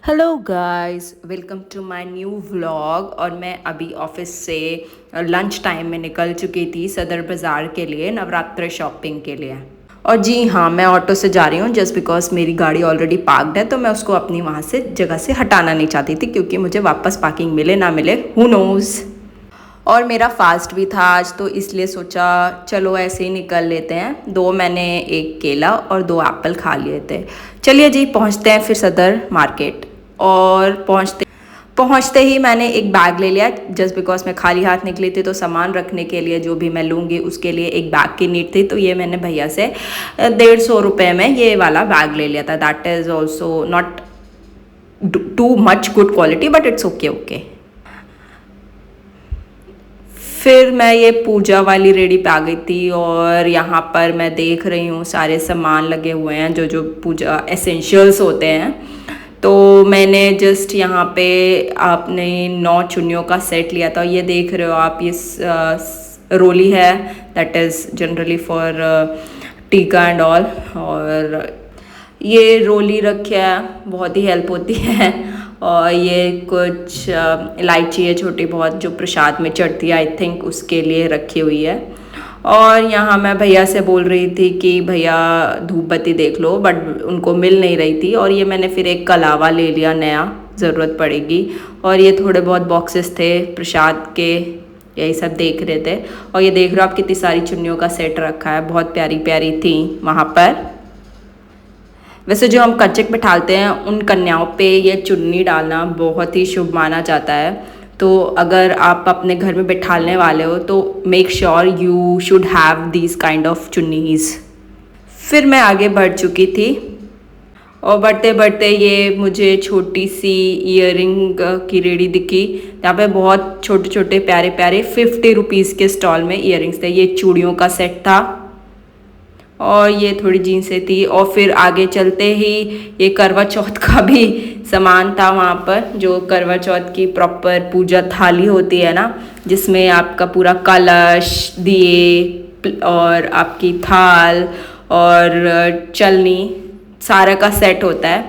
Hello guys, welcome to my new vlog. और मैं अभी ऑफिस से लंच टाइम में निकल चुकी थी सदर बाज़ार के लिए, नवरात्र शॉपिंग के लिए। और जी हाँ, मैं ऑटो से जा रही हूँ जस्ट बिकॉज मेरी गाड़ी ऑलरेडी पार्क्ड है, तो मैं उसको अपनी वहाँ से जगह से हटाना नहीं चाहती थी क्योंकि मुझे वापस पार्किंग मिले ना मिले, हु नोज़। और मेरा फास्ट भी था आज, तो इसलिए सोचा चलो ऐसे ही निकल लेते हैं। दो मैंने एक केला और दो एप्पल खा लिए थे। चलिए जी, पहुंचते हैं फिर सदर मार्केट। और पहुंचते ही मैंने एक बैग ले लिया जस्ट बिकॉज मैं खाली हाथ निकली थी, तो सामान रखने के लिए जो भी मैं लूँगी उसके लिए एक बैग की नीड थी। तो ये मैंने भैया से 150 रुपये में ये वाला बैग ले लिया था। That is also not too much good quality but it's okay okay. फिर मैं ये पूजा वाली रेडी पे आ गई थी और यहाँ पर मैं देख रही हूँ सारे सामान लगे हुए हैं जो जो पूजा एसेंशियल्स होते हैं। तो मैंने जस्ट यहाँ पे आपने 9 चुन्नियों का सेट लिया था। ये देख रहे हो आप, ये रोली है, दैट इज़ जनरली फॉर टीका एंड ऑल। और ये रोली रखा है, बहुत ही हेल्प होती है। और ये कुछ इलायची है छोटी बहुत, जो प्रसाद में चढ़ती है, आई थिंक उसके लिए रखी हुई है। और यहाँ मैं भैया से बोल रही थी कि भैया धूप बत्ती देख लो, बट उनको मिल नहीं रही थी। और ये मैंने फिर एक कलावा ले लिया, नया ज़रूरत पड़ेगी। और ये थोड़े बहुत बॉक्सेस थे प्रसाद के, यही सब देख रहे थे। और ये देख रहे हो आप, कितनी सारी चुन्नियों का सेट रखा है, बहुत प्यारी प्यारी थी वहाँ पर। वैसे जो हम कंचक बिठालते हैं उन कन्याओं पे ये चुन्नी डालना बहुत ही शुभ माना जाता है। तो अगर आप अपने घर में बिठालने वाले हो तो make sure you should have these kind of chunnis. फिर मैं आगे बढ़ चुकी थी और बढ़ते बढ़ते ये मुझे छोटी सी ईयरिंग की रेडी दिखी। यहाँ पे बहुत छोटे छोटे प्यारे प्यारे 50 रुपीज़ के स्टॉल में ईयरिंग्स थे। ये चूड़ियों का सेट था और ये थोड़ी जीन्सें थी। और फिर आगे चलते ही ये करवा चौथ का भी सामान था वहाँ पर, जो करवा चौथ की प्रॉपर पूजा थाली होती है ना, जिसमें आपका पूरा कलश, दिए और आपकी थाल और चलनी, सारा का सेट होता है।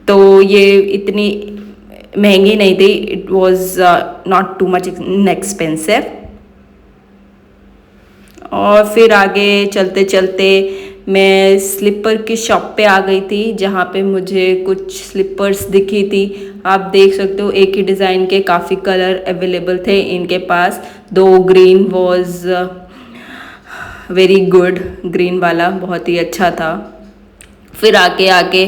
तो ये इतनी महंगी नहीं थी, it was not too much expensive. और फिर आगे चलते चलते मैं स्लीपर की शॉप पे आ गई थी, जहाँ पे मुझे कुछ स्लीपर्स दिखी थी। आप देख सकते हो एक ही डिज़ाइन के काफ़ी कलर अवेलेबल थे इनके पास। दो green was very good, green वाला बहुत ही अच्छा था। फिर आगे आगे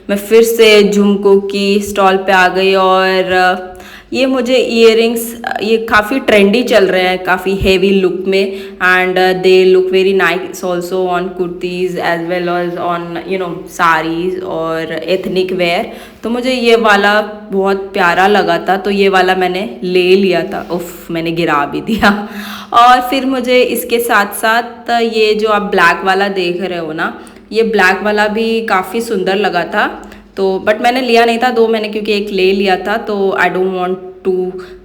मैं फिर से झुमकों की स्टॉल पे आ गई और ये मुझे इयररिंग्स, ये काफ़ी ट्रेंडी चल रहे हैं, काफ़ी हेवी लुक में, and they look very nice also on kurtis as well as on saris और एथनिक वेयर। तो मुझे ये वाला बहुत प्यारा लगा था, तो ये वाला मैंने ले लिया था। उफ, मैंने गिरा भी दिया। और फिर मुझे इसके साथ साथ ये जो आप ब्लैक वाला देख रहे हो ना, ये ब्लैक वाला भी काफ़ी सुंदर लगा था। तो बट मैंने लिया नहीं था, दो मैंने क्योंकि एक ले लिया था, तो I don't want to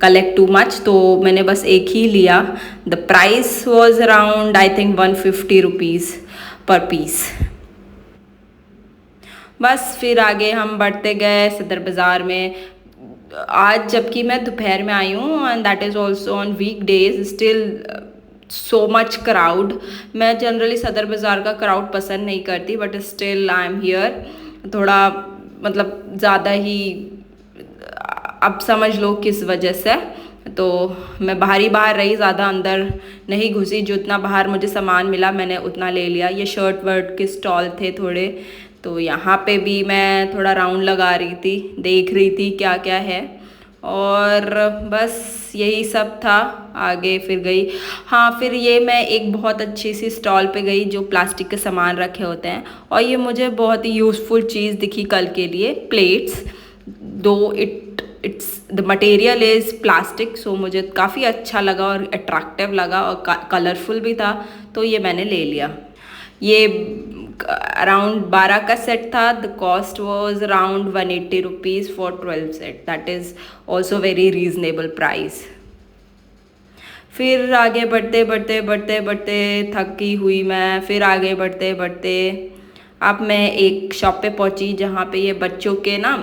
collect too much, तो मैंने बस एक ही लिया। The price was around I think 150 rupees per piece. बस फिर आगे हम बढ़ते गए सदर बाज़ार में। आज जबकि मैं दोपहर में आई हूँ and that is also on week days, still so much crowd. मैं जनरली सदर बाज़ार का क्राउड पसंद नहीं करती, but still I am here. थोड़ा मतलब ज़्यादा ही, अब समझ लो किस वजह से। तो मैं बाहर ही बाहर रही, ज़्यादा अंदर नहीं घुसी। जितना बाहर मुझे सामान मिला मैंने उतना ले लिया। ये शर्ट वर्ट के स्टॉल थे थोड़े, तो यहाँ पे भी मैं थोड़ा राउंड लगा रही थी, देख रही थी क्या क्या है। और बस यही सब था। आगे फिर गई, हाँ फिर ये मैं एक बहुत अच्छी सी स्टॉल पे गई जो प्लास्टिक के सामान रखे होते हैं। और ये मुझे बहुत ही यूज़फुल चीज़ दिखी कल के लिए, plates. Though it's the material is plastic, so मुझे काफ़ी अच्छा लगा और अट्रैक्टिव लगा और कलरफुल भी था, तो ये मैंने ले लिया। ये अराउंड 12 का सेट था। The cost was around 180 rupees for 12 set, that is also very reasonable price. फिर आगे बढ़ते बढ़ते बढ़ते बढ़ते थकी हुई मैं। फिर आगे बढ़ते बढ़ते अब मैं एक शॉप पे पहुंची जहाँ पे ये बच्चों के ना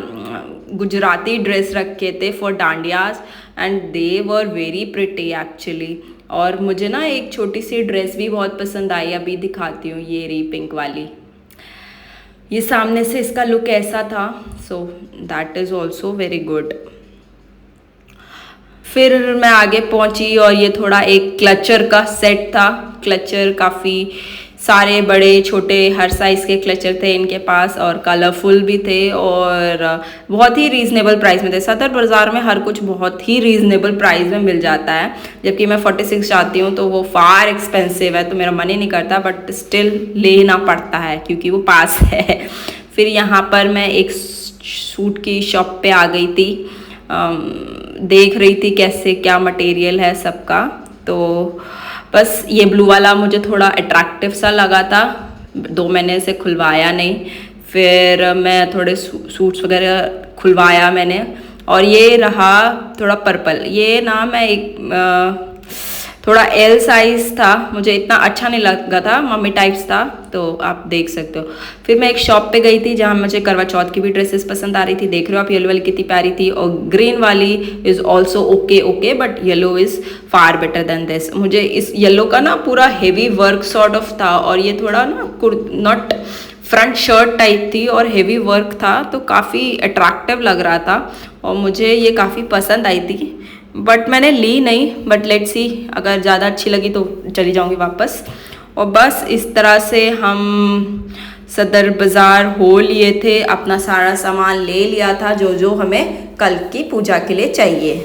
गुजराती ड्रेस रखे थे for dandiyas and they were very pretty actually. और मुझे ना एक छोटी सी ड्रेस भी बहुत पसंद आई, अभी दिखाती हूँ, ये रही पिंक वाली। ये सामने से इसका लुक ऐसा था, so that is also very good. फिर मैं आगे पहुंची और ये थोड़ा एक क्लचर का सेट था। क्लचर काफ़ी सारे बड़े छोटे हर साइज़ के क्लचर थे इनके पास और कलरफुल भी थे और बहुत ही रीज़नेबल प्राइस में थे। सदर बाज़ार में हर कुछ बहुत ही रीज़नेबल प्राइस में मिल जाता है, जबकि मैं 46 चाहती हूँ तो वो फार एक्सपेंसिव है, तो मेरा मन ही नहीं करता, बट स्टिल लेना पड़ता है क्योंकि वो पास है। फिर यहाँ पर मैं एक सूट की शॉप पे आ गई थी, देख रही थी कैसे क्या मटेरियल है सबका। तो बस ये ब्लू वाला मुझे थोड़ा अट्रैक्टिव सा लगा था, 2 महीने से खुलवाया नहीं। फिर मैं थोड़े सूट्स वगैरह खुलवाया मैंने, और ये रहा थोड़ा पर्पल। ये ना मैं एक थोड़ा एल साइज़ था, मुझे इतना अच्छा नहीं लगा था, मम्मी टाइप्स था, तो आप देख सकते हो। फिर मैं एक शॉप पे गई थी जहाँ मुझे करवा चौथ की भी ड्रेसेस पसंद आ रही थी। देख रहे हो आप येलो वाली कितनी प्यारी थी, और ग्रीन वाली is also okay but yellow is far better than this. मुझे इस येलो का ना पूरा हेवी वर्क सॉर्ट ऑफ था, और ये थोड़ा ना नॉट फ्रंट शर्ट टाइप थी और हेवी वर्क था, तो काफ़ी अट्रैक्टिव लग रहा था और मुझे ये काफ़ी पसंद आई थी, बट मैंने ली नहीं। बट लेट्स सी, अगर ज़्यादा अच्छी लगी तो चली जाऊंगी वापस। और बस इस तरह से हम सदर बाज़ार हो लिए थे, अपना सारा सामान ले लिया था जो जो हमें कल की पूजा के लिए चाहिए।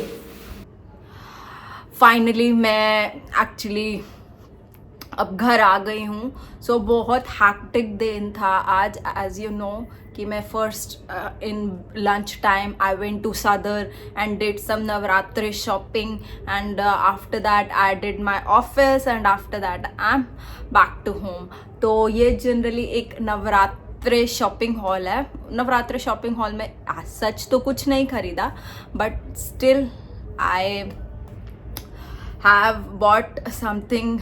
फाइनली मैं एक्चुअली अब घर आ गई हूँ। सो बहुत हैक्टिक दिन था आज, एज यू नो कि मैं first in lunch time I went to Sadar and did some Navratri shopping, and after that I did my office, and after that I am back to home. तो ये जनरली एक Navratri shopping hall है। Navratri shopping hall में सच तो कुछ नहीं खरीदा, but still I have bought something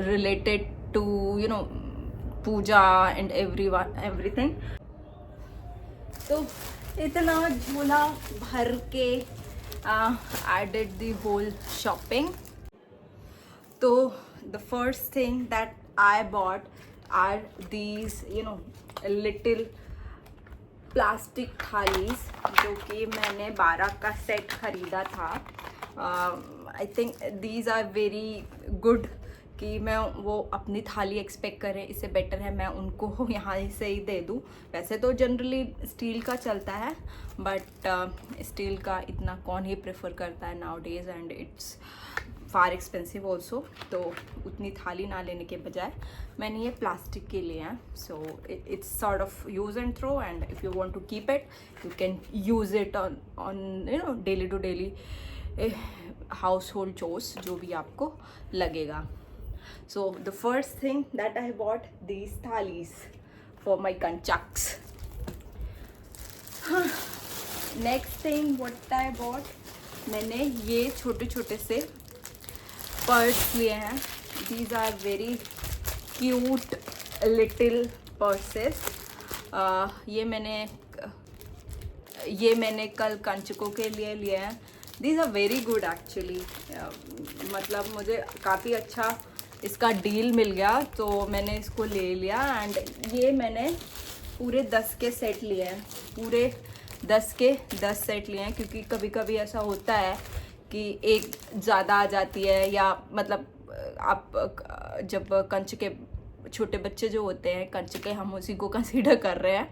related to, you know, puja and everything. तो इतना झोला भर के I did the whole shopping. तो the first thing that I bought are these, you know, little plastic thalis, जो कि मैंने 12 का सेट खरीदा था। I think these are very good, कि मैं वो अपनी थाली एक्सपेक्ट करें, इससे बेटर है मैं उनको यहाँ से ही दे दूँ। वैसे तो जनरली स्टील का चलता है, बट स्टील का इतना कौन ही प्रेफर करता है now days, and it's far expensive also. तो उतनी थाली ना लेने के बजाय मैंने ये प्लास्टिक के लिए हैं। So it's sort of use and throw, and if you want to keep it you can use it on you know daily to daily household chores, जो भी आपको लगेगा। So the first thing that I bought these thalis for my kanjaks. Next thing what I bought, मैंने ये छोटे छोटे से purse लिए हैं। These are very cute little purses. ये मैंने कल कंचकों के लिए हैं। These are very good actually, मतलब मुझे काफ़ी अच्छा इसका डील मिल गया, तो मैंने इसको ले लिया। एंड ये मैंने पूरे 10 के सेट लिए हैं, पूरे 10 के 10 सेट लिए हैं, क्योंकि कभी कभी ऐसा होता है कि एक ज़्यादा आ जाती है, या मतलब आप जब कंच के छोटे बच्चे जो होते हैं, कंच के हम उसी को कंसीडर कर रहे हैं,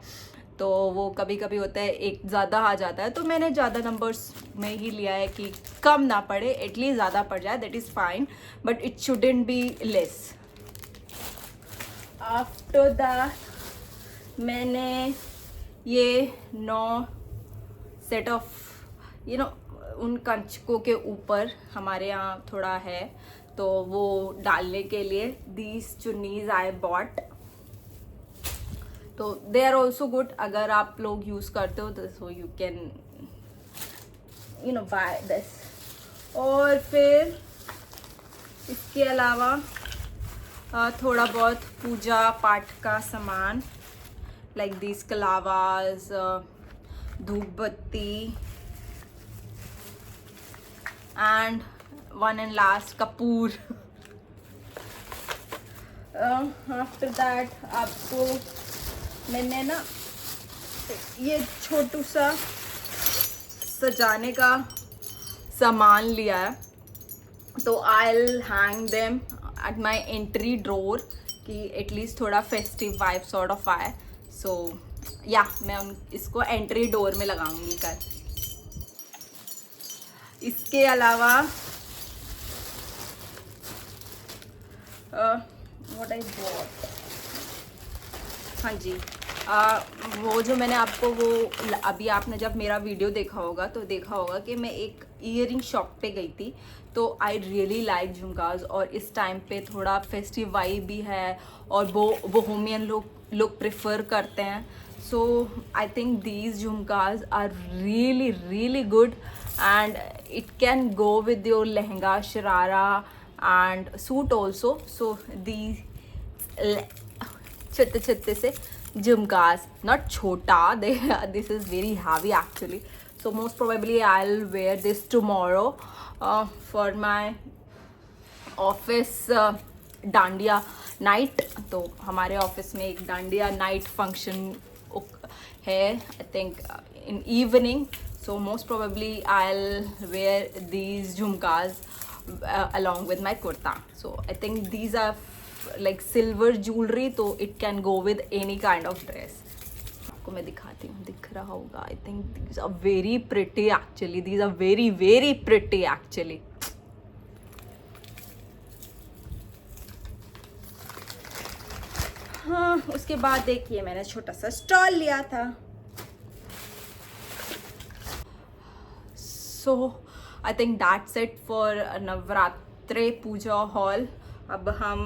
तो वो कभी कभी होता है एक ज़्यादा आ जाता है। तो मैंने ज़्यादा नंबर्स में ही लिया है कि कम ना पड़े, एटलीस्ट ज़्यादा पड़ जाए, that is fine, but it shouldn't be less. After that मैंने ये 9 सेट ऑफ यू नो उन कंचकों के ऊपर हमारे यहाँ थोड़ा है, तो वो डालने के लिए दीज चुन्नीज आई बॉट। तो दे आर ऑल्सो गुड, अगर आप लोग यूज़ करते हो तो so you can you know buy this. और फिर इसके अलावा थोड़ा बहुत पूजा पाठ का सामान, लाइक दीज कलावाज, धूप बत्ती, and one and last Kapoor. After that आपको मैंने ना ये छोटू सा सजाने का सामान लिया है, तो I will hang them at my entry door कि एटलीस्ट थोड़ा फेस्टिव वाइब सॉर्ट ऑफ आए। सो या मैं इसको एंट्री डोर में लगाऊंगी कल। इसके अलावा व्हाट आई बॉट, हाँ जी, वो जो मैंने आपको वो अभी आपने जब मेरा वीडियो देखा होगा तो देखा होगा कि मैं एक ईयरिंग शॉप पे गई थी। तो आई रियली लाइक झुमकाज, और इस टाइम पे थोड़ा फेस्टिव वाइब भी है और वो बोहेमियन लोग प्रेफर करते हैं। So I think these jhumkas are really really good and it can go with your lehenga, sharara and suit also. So the छोटे छोटे से jhumkas, not chota, this is very heavy actually, so most probably I'll wear this tomorrow for my office dandiya night. तो हमारे office में एक dandiya night function है, I think in evening, so most probably I'll wear these jhumkas along with my kurta. So I think these are like silver jewelry, तो it can go with any kind of dress. आपको मैं दिखाती हूँ, दिख रहा होगा। I think these are very pretty actually. These are very very pretty actually. हाँ, उसके बाद देखिए मैंने छोटा सा स्टॉल लिया था। So I think that's it for Navratri puja hall. अब हम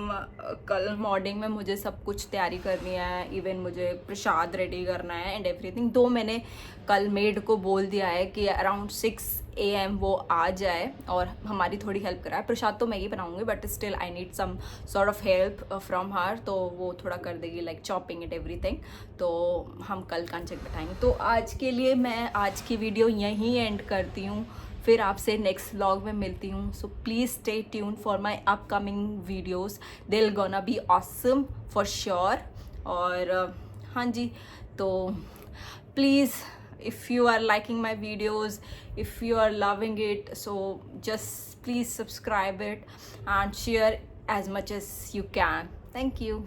कल मॉर्निंग में मुझे सब कुछ तैयारी करनी है, इवन मुझे प्रसाद रेडी करना है एंड एवरीथिंग। तो मैंने कल मेड को बोल दिया है कि अराउंड 6 AM वो आ जाए और हमारी थोड़ी हेल्प कराए। प्रसाद तो मैं ही बनाऊंगी but still I need some sort of help from her, तो वो थोड़ा कर देगी लाइक चॉपिंग एंड एवरीथिंग। तो हम कल कंचक बैठाएंगे। तो आज के लिए मैं आज की वीडियो यहीं एंड करती हूँ, फिर आपसे नेक्स्ट व्लॉग में मिलती हूँ। So please stay tune for my upcoming videos, they will gonna be awesome for sure. और हाँ जी, तो please if you are liking my videos, if you are loving it, so just please subscribe it and share as much as you can. Thank you.